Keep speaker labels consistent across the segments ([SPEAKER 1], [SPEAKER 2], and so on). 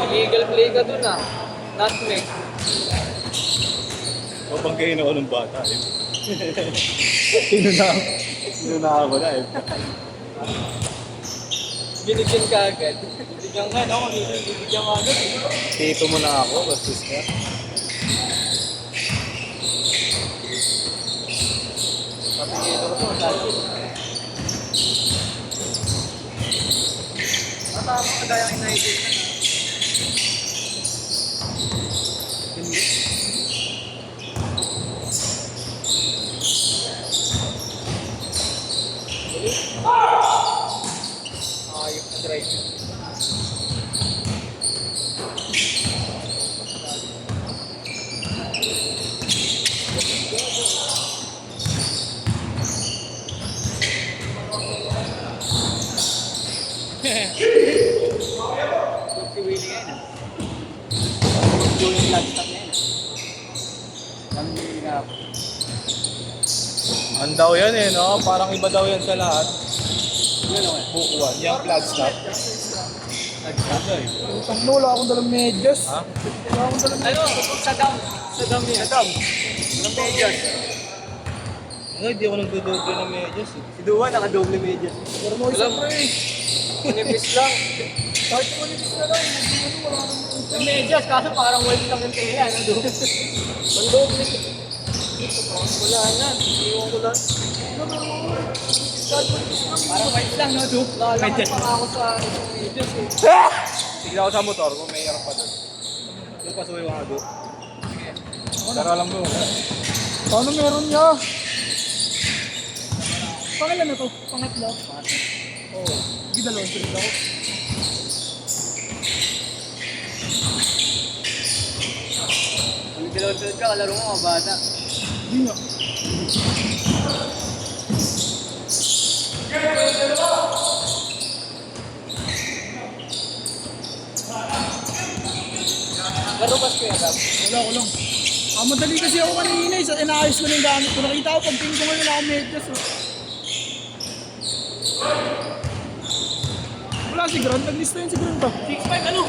[SPEAKER 1] Illegal play ka dun ah. Nutmeg.
[SPEAKER 2] Papangkain ako ng bata eh. Inuna ako na eh.
[SPEAKER 1] Binigyan ka agad. Binigyan ka, no? Binigyan ka agad.
[SPEAKER 2] Tito mo na ako, bastos ka.
[SPEAKER 1] Papingin ko po, dati. Matama ka dahil ang inaisip ka na. Ayok na drive. Si Willie ngayon ah. Yung lagstop ngayon ah. Ang hirap.
[SPEAKER 2] Ang daw yan eh, no? Parang iba daw yan sa lahat.
[SPEAKER 1] Yun ako eh.
[SPEAKER 2] Bukuan, yung flag stop.
[SPEAKER 1] Lagstop.
[SPEAKER 3] Utang mo, wala akong dalang medyas.
[SPEAKER 2] Ha?
[SPEAKER 3] Wala akong dalang
[SPEAKER 1] Ano? Sa dam. Sa dam yan. Sa dam. Ng medyas.
[SPEAKER 2] Ano, hindi ako nagdodoble ng medyas eh.
[SPEAKER 1] Si Duwa naka-double medyas.
[SPEAKER 3] Pero mo isa
[SPEAKER 1] Wala.
[SPEAKER 3] pre.
[SPEAKER 1] Manipis lang.
[SPEAKER 3] Kahit manipis na lang, hindi mo wala akong
[SPEAKER 1] Ng medyas, kaso parang white lang yung tela. Ano doon? Ang double. Wala na. Iwan ko lang. Parang white lang, no? Doon. Medyas. Pa ako sa medyas eh.
[SPEAKER 2] Sige ako sa motor kung may harap pa doon. Doon pasuwi ko nga doon. Pero alam mo,
[SPEAKER 3] Paano meron niya? Pangilan na to? Pangatlo? Oo. Hindi dalawang sunod ako.
[SPEAKER 1] Kung dalawang-sunod ka, kalaro mo mga bata.
[SPEAKER 3] Hindi nga.
[SPEAKER 1] Laro ba siya, Gab?
[SPEAKER 3] Wala ko lang. Madali kasi ako kanina eh. Inaayos ko na yung gamit ko. Nakita ko pag tingin ko ngayon wala akong medyas. Oh. Wala si Grant. Naglista yun si Grant ba? 6'5", ano?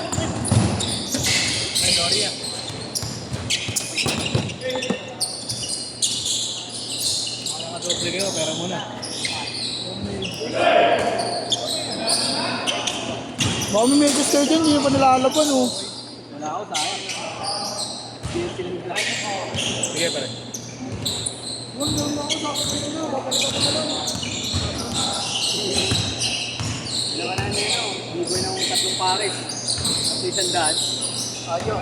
[SPEAKER 1] Ay, sorry ah.
[SPEAKER 2] nakadoble kayo, pero muna.
[SPEAKER 3] Baka may medyas kayo dyan. Hindi nyo pa nilalaban oh.
[SPEAKER 1] Wala ako, sayang.
[SPEAKER 2] Sige pare.
[SPEAKER 3] Wala na ako sa akin. Papalitan ko na lang.
[SPEAKER 1] Dalawa na nila, bugoy ng tatlong pares. Sa isang daan. Ayaw.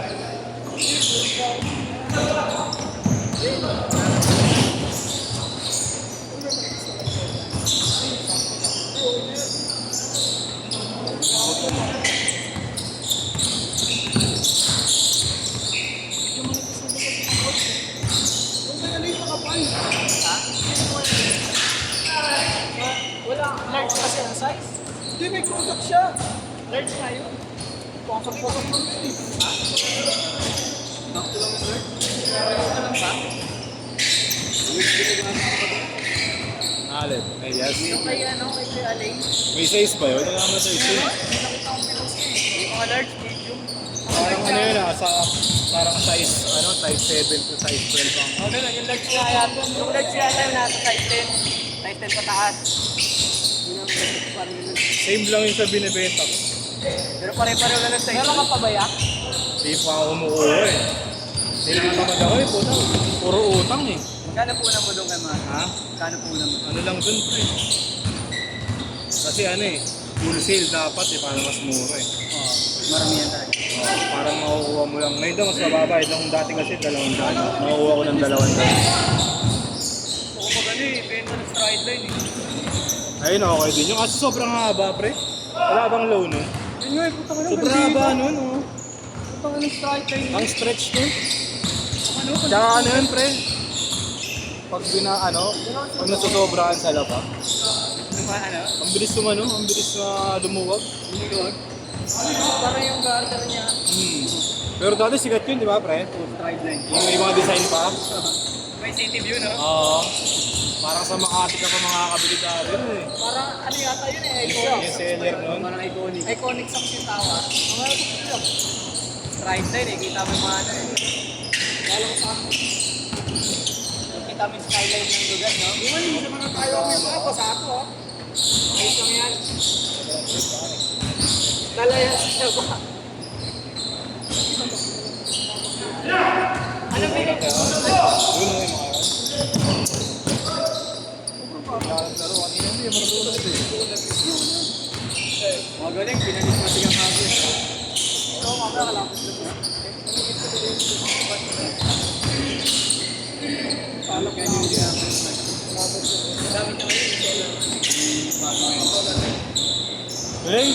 [SPEAKER 3] Wala. Large kasi ang size. Hindi, may contact siya. Large na yun. Contact mo yun eh.
[SPEAKER 1] Bakto lang yung bird. Ito lang ba?
[SPEAKER 2] Alin? May yes.
[SPEAKER 1] Yung kay ano, kay Kuya Alain.
[SPEAKER 2] May size ba yun? Wala naman size yun.
[SPEAKER 1] Nakita ko pinost eh. Yung mga large, medium.
[SPEAKER 2] Parang ano yun ah, parang size, size 7 to size 12 ang.
[SPEAKER 1] O gano'n, yung large nga yata. Yung large yata yung nasa size 10. Size 10 pataas. Yun ang large, parang yun.
[SPEAKER 2] Same lang yung sa binibenta ko.
[SPEAKER 1] Pero pare-pareho lang ng size. Meron ka pa ba ya?
[SPEAKER 2] Hindi pa ako umuuwi eh. Hindi naman tamad ako eh, puta. Puro utang eh.
[SPEAKER 1] Magkano po na mo doon kay Ma?
[SPEAKER 2] Ha?
[SPEAKER 1] Magkano po na mo?
[SPEAKER 2] Ano lang dun pre. Kasi ano eh, full sale dapat eh, para mas mura eh.
[SPEAKER 1] Oo, maramihan talaga.
[SPEAKER 2] Parang makukuha mo lang. Ngayon daw mas mababa. Itong dati kasi 200. Makukuha ko ng 200.
[SPEAKER 1] Oo, magano eh. Benta ng stride line eh.
[SPEAKER 2] Ayun okay din. Yung kasi sobrang haba pre. Wala bang low nun?
[SPEAKER 3] Yun nga, putang ina.
[SPEAKER 2] Sobrang haba nun oh.
[SPEAKER 3] Putang ina strike line.
[SPEAKER 2] Ang stretch nun.
[SPEAKER 3] Ano?
[SPEAKER 2] Tsaka ano yun pre? Pag pag nasusobrahan sa lapa.
[SPEAKER 1] Ano ba, ano?
[SPEAKER 2] Ang bilis ang bilis na lumuwag.
[SPEAKER 1] Luluwag? Parang yung garter niya.
[SPEAKER 2] Pero dati sikat yun, di ba pre?
[SPEAKER 1] Stride line.
[SPEAKER 2] Yung may mga design pa.
[SPEAKER 1] May city view, no?
[SPEAKER 2] Oo. Parang sa Makati ka pa makakabili ka rin eh.
[SPEAKER 3] Parang ano yata yun eh,
[SPEAKER 2] Yung seller nun.
[SPEAKER 1] Parang iconic.
[SPEAKER 3] Iconic sa Sintawa. Ang mga ito.
[SPEAKER 1] Strike time eh, kita mo yung mga ano eh.
[SPEAKER 3] Lalo ko sa akin.
[SPEAKER 1] Kita mo yung skyline ng lugar, no?
[SPEAKER 3] Di ba hindi naman tayo ang mga pasako ah.
[SPEAKER 1] Ayos lang yan.
[SPEAKER 3] Lalaya siya ba?
[SPEAKER 1] Ano ba yun?
[SPEAKER 2] Yun ang yung mga laro kanina hindi, marunong ito eh.
[SPEAKER 1] Magaling, pinalis mo sigang hapon.
[SPEAKER 3] Ito, mamaya kalapos na ba?
[SPEAKER 1] Salo kaya yung ginagawa. Gamit naman yun, solo.
[SPEAKER 2] Hey!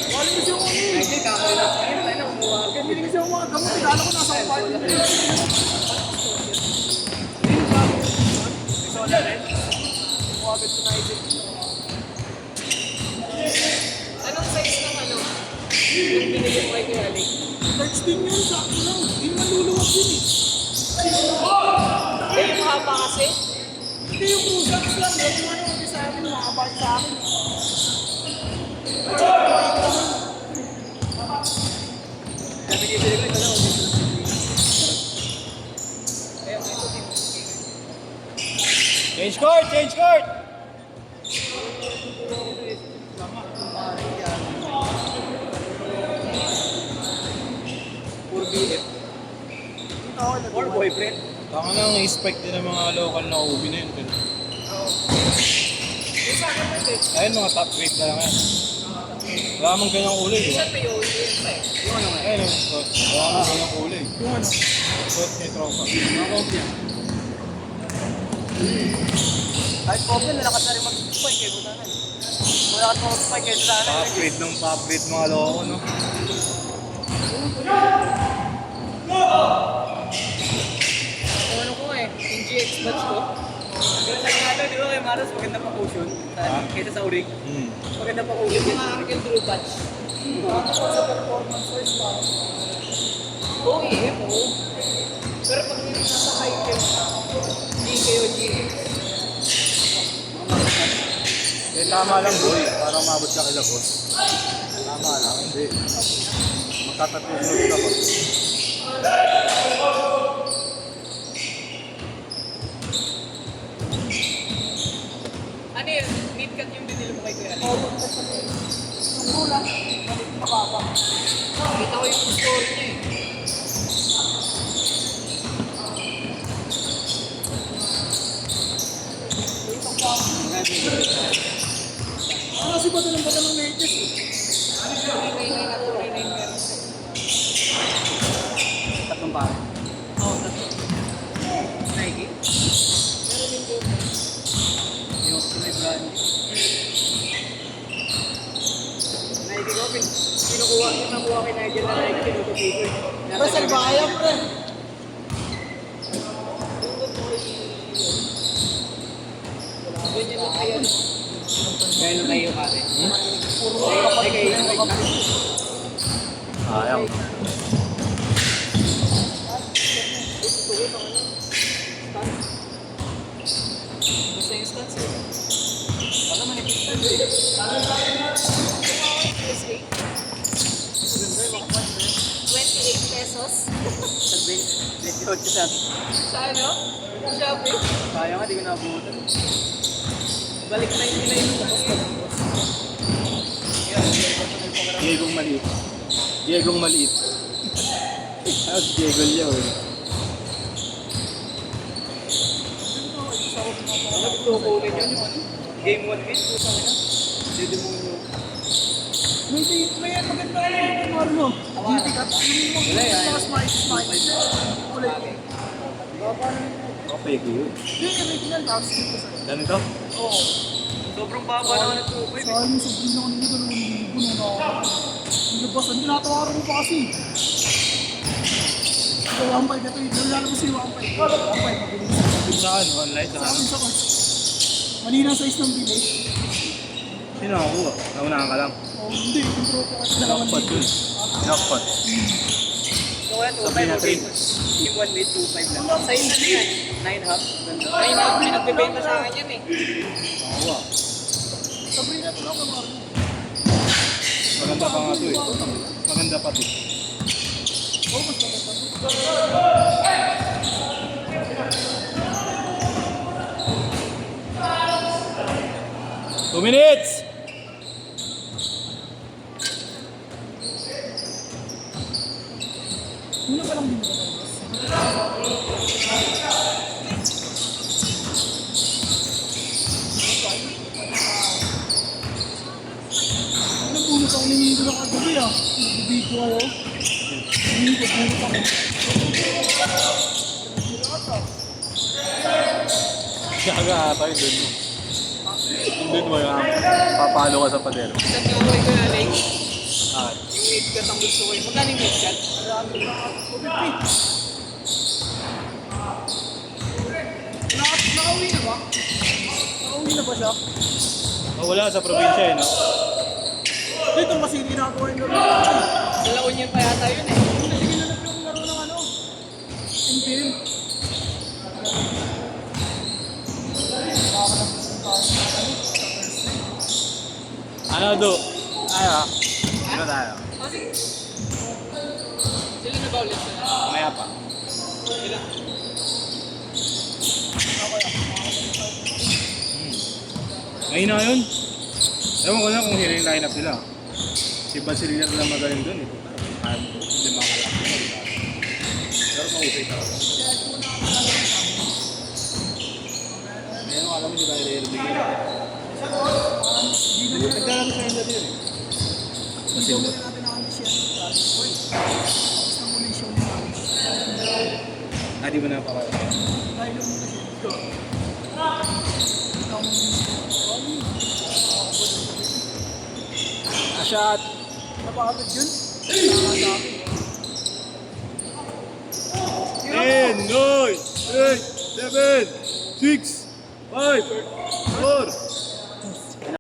[SPEAKER 3] Wala kasi yung ano eh.
[SPEAKER 1] Ay, kakarelate ka yun. Tayo na, kumuha ka.
[SPEAKER 3] Hindi kasi yung mga gamot. Kala ko nasa apartment.
[SPEAKER 1] Solar rin.
[SPEAKER 3] Kumapit ko na isip.
[SPEAKER 1] Anong size ng ano? Yung binili mo kay Kuya Alex?
[SPEAKER 3] Large din yun, sakto lang. Hindi naman luluwag yun eh.
[SPEAKER 1] Eh, yung haba kasi.
[SPEAKER 3] Hindi yung cruisers lang. Yung ano, hindi sa akin, makabalik sa akin.
[SPEAKER 1] Sabi niya, bili ko ito lang. Kaya mo ito, team.
[SPEAKER 2] Change court! Change court!
[SPEAKER 1] Puro BF. Or boyfriend.
[SPEAKER 2] Tama na ang expect din ng mga local na ubi na yun. Pero,
[SPEAKER 1] Yung sa akin kasi,
[SPEAKER 2] ayun, mga top grade na lang yan. Wala mong ganyang kulay, di ba?
[SPEAKER 1] minsan may OEM pa eh. Yung ano nga eh.
[SPEAKER 2] Ayun, wala mong ganyang kulay.
[SPEAKER 3] Yung ano.
[SPEAKER 2] Suot ni tropa.
[SPEAKER 1] Mga kopya. Kahit kopya, nalakas na rin mag-spike eh. Buta na eh. Wala ka mag-spike eh. Sana
[SPEAKER 2] Top grade mga loko, no?
[SPEAKER 1] Yung ano ko eh, yung GX batch ko. Yung sa nga doon, di ba kay Maros, maganda pa cushion. Kaysa sa Urig. Maganda pa cushion. Yung mga aking Drew batch.
[SPEAKER 3] Ano pa sa performance wise pa?
[SPEAKER 1] OEM, oo. Pero pag yung nasa high cap, GK o GX.
[SPEAKER 2] Eh, tama lang, boy. Para umabot ka kila boss. Tama lang, hindi. Magkatatusunod ka ba?
[SPEAKER 1] Ano yun? Mid cut yung binili mo kay Kuya Alex?
[SPEAKER 3] Oo, yung kulang. Balik mababa.
[SPEAKER 1] Kita ko yung story niya eh.
[SPEAKER 3] Kasi ba ng bata ng latest eh?
[SPEAKER 1] Tatlong pare. Oo, tatlo. Nike?
[SPEAKER 3] Meron din doon.
[SPEAKER 1] Yung may brand. Nike ko, nakuha kay Nigel na Nike, kinutupi ko eh.
[SPEAKER 3] Pero salbaya pre.
[SPEAKER 1] Ganyan mo kayo. Ganyan lang kayo pare.
[SPEAKER 3] Puro
[SPEAKER 1] Ay,
[SPEAKER 3] kapag
[SPEAKER 1] kayo.
[SPEAKER 2] Sayang.
[SPEAKER 1] Gusto yung stats eh. Baka manipis na doon.
[SPEAKER 4] USA. 28 pesos.
[SPEAKER 1] Sabi, 28 sa akin.
[SPEAKER 4] Sa ano? Shopee.
[SPEAKER 1] Kaya nga, di ko naabutan. Balik na yung nila yung tapos na lang.
[SPEAKER 2] Diegong maliit. Diegong maliit. Ah, Diego Leo eh.
[SPEAKER 1] Ano gusto ko ulit yun yung ano? Game 1 win, gusto ko na. Dito mo yung...
[SPEAKER 3] May maganda yung Marlo. Hindi ka.
[SPEAKER 1] Wala yan.
[SPEAKER 3] Mas mais. Kulay.
[SPEAKER 2] Okay, yun.
[SPEAKER 3] Yung original house dito sa.
[SPEAKER 2] Ganito?
[SPEAKER 3] Oo.
[SPEAKER 1] Sobrang baba naman ng 2.5.
[SPEAKER 3] Sa akin sa bino ko nito ng libo nung ako. Yung labasan, tinatawaran mo pa kasi. Ito, 1.5 ito. Lalabas yung 1.5. 1.5 mabilis.
[SPEAKER 2] Saan? Online?
[SPEAKER 3] Sa
[SPEAKER 2] Saan?
[SPEAKER 3] akin sa coach. Mali na size ng bili.
[SPEAKER 2] Sino nakakuha? Naunahan ka lang.
[SPEAKER 3] Oh, hindi. Intro ko kasi dalawang
[SPEAKER 2] Jackpot
[SPEAKER 3] libo.
[SPEAKER 2] yun. Jackpot.
[SPEAKER 1] So wala, 2.5 o game. Team 1 mid, 2.5 lang.
[SPEAKER 4] Size na yan.
[SPEAKER 1] 9 half. Ganda.
[SPEAKER 4] Ay, pinagbibenta sa akin yan eh.
[SPEAKER 2] Oo.
[SPEAKER 3] Sabrina ito lang naman.
[SPEAKER 2] Maganda pa nga to eh. Maganda pa to.
[SPEAKER 3] Oo, mas maganda.
[SPEAKER 2] 2 minutes!
[SPEAKER 3] Una pa lang din ba? Ano bunot ako nangyayito lang kagabi ah. Nagbibidyo ako. Bunot ako.
[SPEAKER 2] Kaya ata yung dun mo. Yung dun mo yung papalo ka sa pader.
[SPEAKER 4] Isang yung okay ko na like,
[SPEAKER 2] Ah,
[SPEAKER 4] yung mid cut ang gusto ko eh. Magkano yung mid cut?
[SPEAKER 3] Nakauwi na ba? Nakauwi na ba siya?
[SPEAKER 2] wala sa probinsya eh, no?
[SPEAKER 3] Dito kasi ginagawa yung laro.
[SPEAKER 4] Sa La Union pa yata yun eh.
[SPEAKER 3] Hindi ginanap yung laro ng ano. Imperial.
[SPEAKER 2] Ano do? Tayo. Ano tayo?
[SPEAKER 4] Oh, sige. Sila na ba ulit sila?
[SPEAKER 2] Maya pa.
[SPEAKER 4] Sila.
[SPEAKER 2] Ngayon na yun. Ewan ko lang kung sino yung lineup nila. Si Basilina lang magaling dun eh. Hindi makalap. Pero mahusay talaga. Ngayon ko alam mo si Kyle Irving yun. Nagkaroon sa kanila din eh. Basilina.
[SPEAKER 3] natin ang ano siya. Uy. Tapos na muna yung show niya.
[SPEAKER 2] Di ba napakala?
[SPEAKER 3] Dahil yung muna siya. Let's go.
[SPEAKER 2] Shot!
[SPEAKER 3] Napakagod yun.
[SPEAKER 2] 10, 9, 8, 7, 6, 5, 4,